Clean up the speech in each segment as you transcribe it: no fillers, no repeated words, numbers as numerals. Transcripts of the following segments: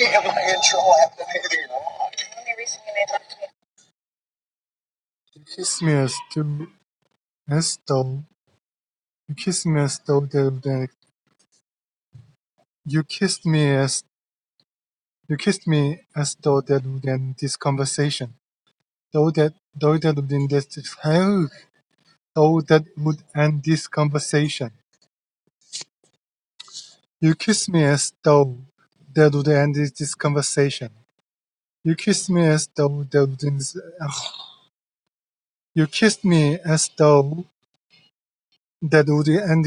Am I in trouble? I haven't done anything wrong. Only reason you made love to me. You kiss me as though you kiss me as though that you kissed me as you kissed me as though that would end this conversation. Though that would end this though that would end this conversation. You kissed me as though that would end this conversation. You kissed me as though that would end this, you kissed me as though that would end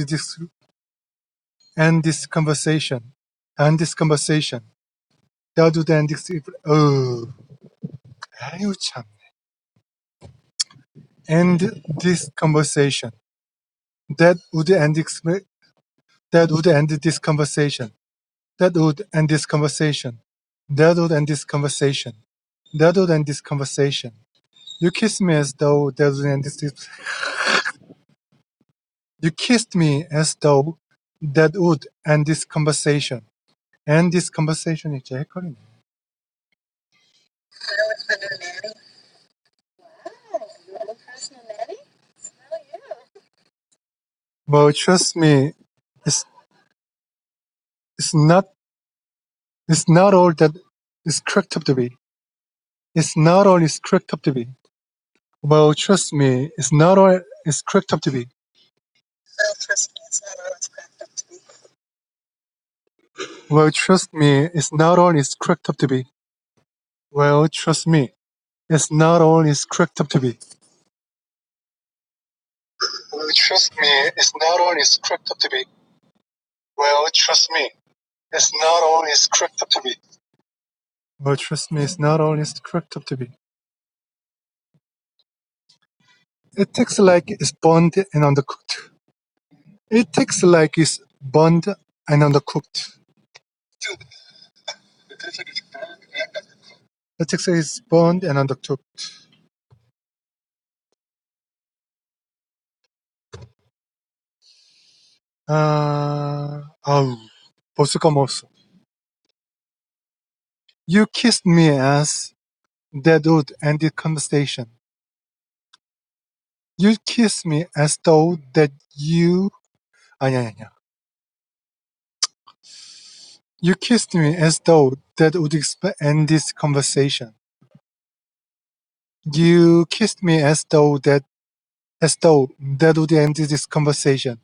this conversation. End this conversation. That would end this. 아유 참. End this conversation. That would end this. That would end this conversation. That would end this conversation. That would end this conversation. That would end this conversation. You kissed me as though that would end this. You kissed me as though that would end this conversation. End this conversation 있죠, 헷갈리네. That was the new nanny? Wow, you old person nanny? Smell you. Well, trust me, it's not all that it's cracked up to be. It's not all it's cracked up to be. Well, trust me, it's not all it's cracked up to be. Well, trust me, it's not all it's cracked up to be. Well, trust me, it's not all it's cracked up to be. Well, trust me, it's not all it's cracked up to be. Well, trust me, it's not all it's cracked up to be. Well, trust me, it's not all it's cracked up to be. Well, trust me, it's not all it's cracked up to be. It tastes like it's burned and undercooked. It tastes like it's burned and undercooked. Dude, it tastes like it's burned and undercooked. It tastes like it's burned and undercooked. 아우, 벌써 까먹었어. You kissed me as that would end the conversation. You kissed me as though that you 아니야. You kissed me as though that would end this conversation. You kissed me as though that would end this conversation.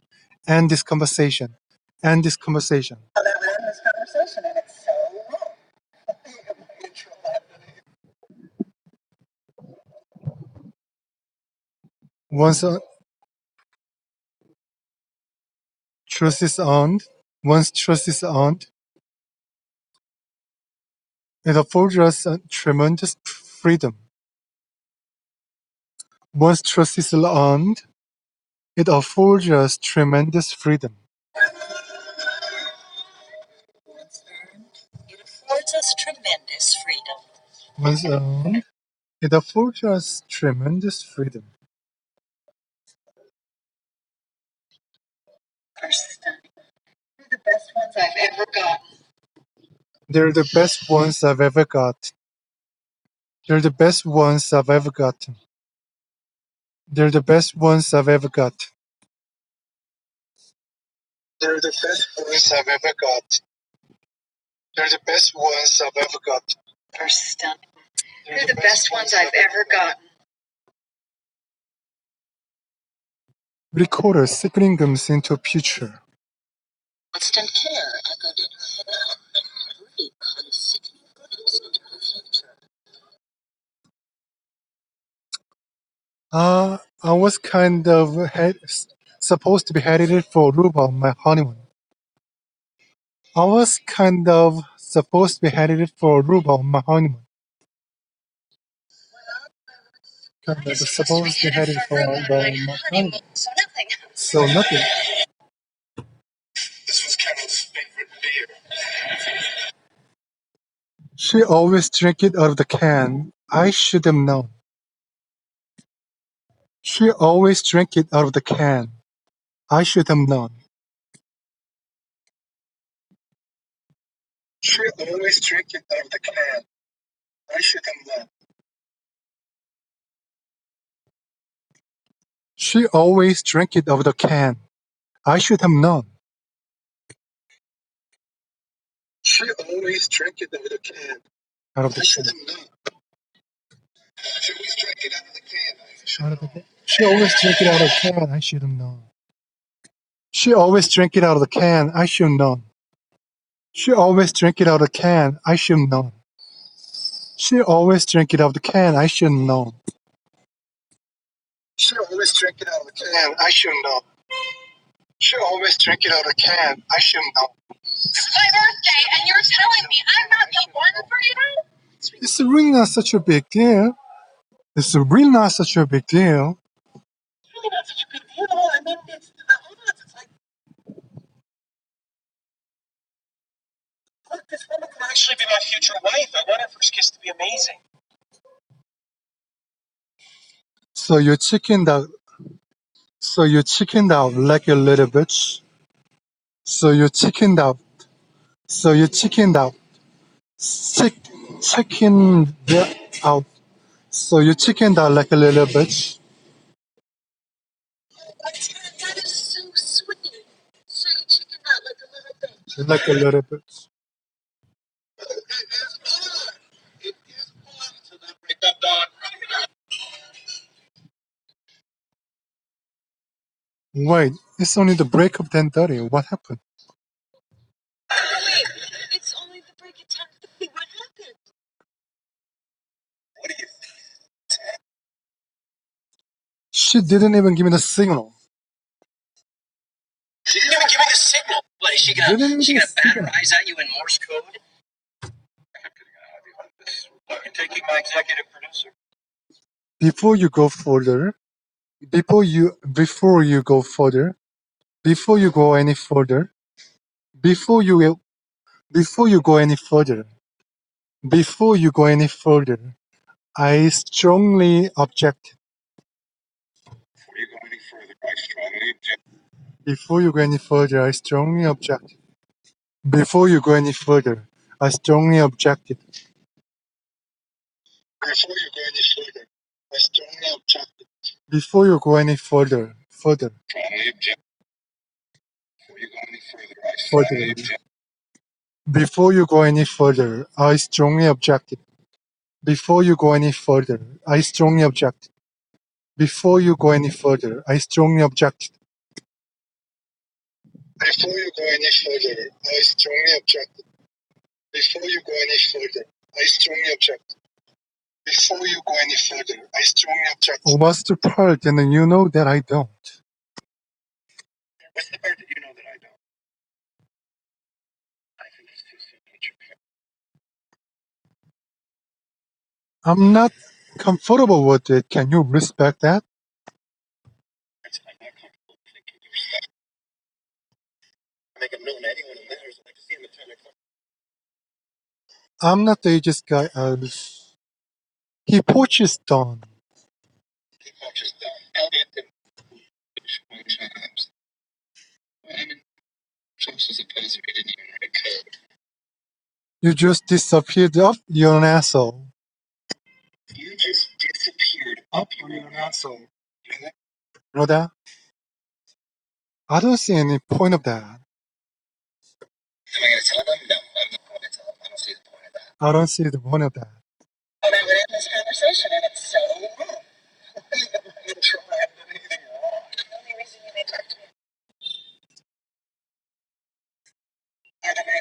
End this conversation. End this conversation. Well, that would end this conversation, and it's so wrong. Once trust is earned, it affords us a tremendous freedom. Once trust is earned, it affords us tremendous freedom. Once earned, it affords us tremendous freedom. Once earned, it affords us tremendous freedom. They're stunning. They're the best ones I've ever gotten. They're the best ones I've ever got. They're the best ones I've ever gotten. They're the best ones I've ever got. They're the best ones I've ever got. They're the best ones I've ever got. They're stunning. They're the best ones I've ever gotten. Recorder sipping gums into a future. Constant care echoed in her head. Reek had sickening glimpse into her future. I was kind of supposed to be headed for Aruba on my honeymoon. I was kind of supposed to be headed for Aruba on my honeymoon. Kind of supposed to be headed for Aruba on my honeymoon. So nothing. This was Carol's favorite beer. She always drank it out of the can. I should have known. She always drank it out of the can. I should have known. She always drank it out of the can. I should have known. She always drank it out of the can. I should have known. She always drank it out of the can. Out of the can. She always drank it out of the can. Out of the can. She always drank it out of the can. I should have known. She always drank it out of the can. I should have known. She always drank it out of the can. I should have known. She always drank it out of the can. I should have known. She always drank it out of the can. I should have known. She always drank it out of the can. I should have known. It's my birthday, and you're telling me I'm not the one for you? It's really not such a big deal. It's really not such a big deal. It's really not such a big deal. I mean, it's like, look, this woman could actually be my future wife. I want our first kiss to be amazing. So you chickened out. So you chickened out like a little bitch. So you chickened out. So you chickened out. Chickened out. So you chickened out like a little bitch. That is so sweet. So you chickened out like a little bitch. Like a little bitch. It is fun to not break up, dog. Wait, it's only the break of 10:30. What happened? Wait, it's only the break at 10:30. What happened? What do you think? She didn't even give me the signal. She didn't even give me the signal. What, is she gonna batterize at you in Morse code? I'm taking my executive producer. Before you go further, before you go further, before you go any further, before you go any further, before you go any further, I strongly object. Before you go any further, I strongly object. Before you go any further, I strongly object. Before you go any further, I strongly object. Before you go any further, I strongly object. Before you go any further, strongly object. Before you go any further, I strongly object. Before you go any further, I strongly object. Before you go any further, I strongly object. Before you go any further, I strongly object. Before you go any further, I strongly object. Before you go any further, I strongly object. Before you go any further, I strongly object. Oh, what's the part? And then you know that I don't. What's the part that you know that I don't? I think it's too soon to get your I'm not comfortable with it. Can you respect that? I'm not comfortable with it. Can you respect it? Make him known to anyone who matters. I'd like to see him attend next time. I'm not the ageist guy. He poaches Dawn. He poaches Dawn. Elliot and times. I mean, just suppose we didn't even write code. You just disappeared up. You're an asshole. You just disappeared up. You're an asshole. You know that? I don't see any point of that. Am I going to tell them? No, I'm not going to tell them. I don't see the point of that. I don't see the point of that. Oh, that would end this conversation, and it's so wrong. I'm not sure I haven't done anything wrong. The only reason you may talk to me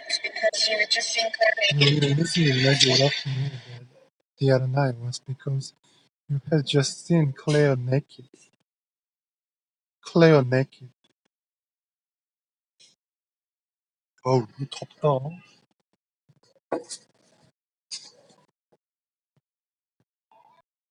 is because you were just seeing Claire naked. The only reason you measured up to me the other night was because you had just seen Claire naked. Claire naked. 어우, 덥다.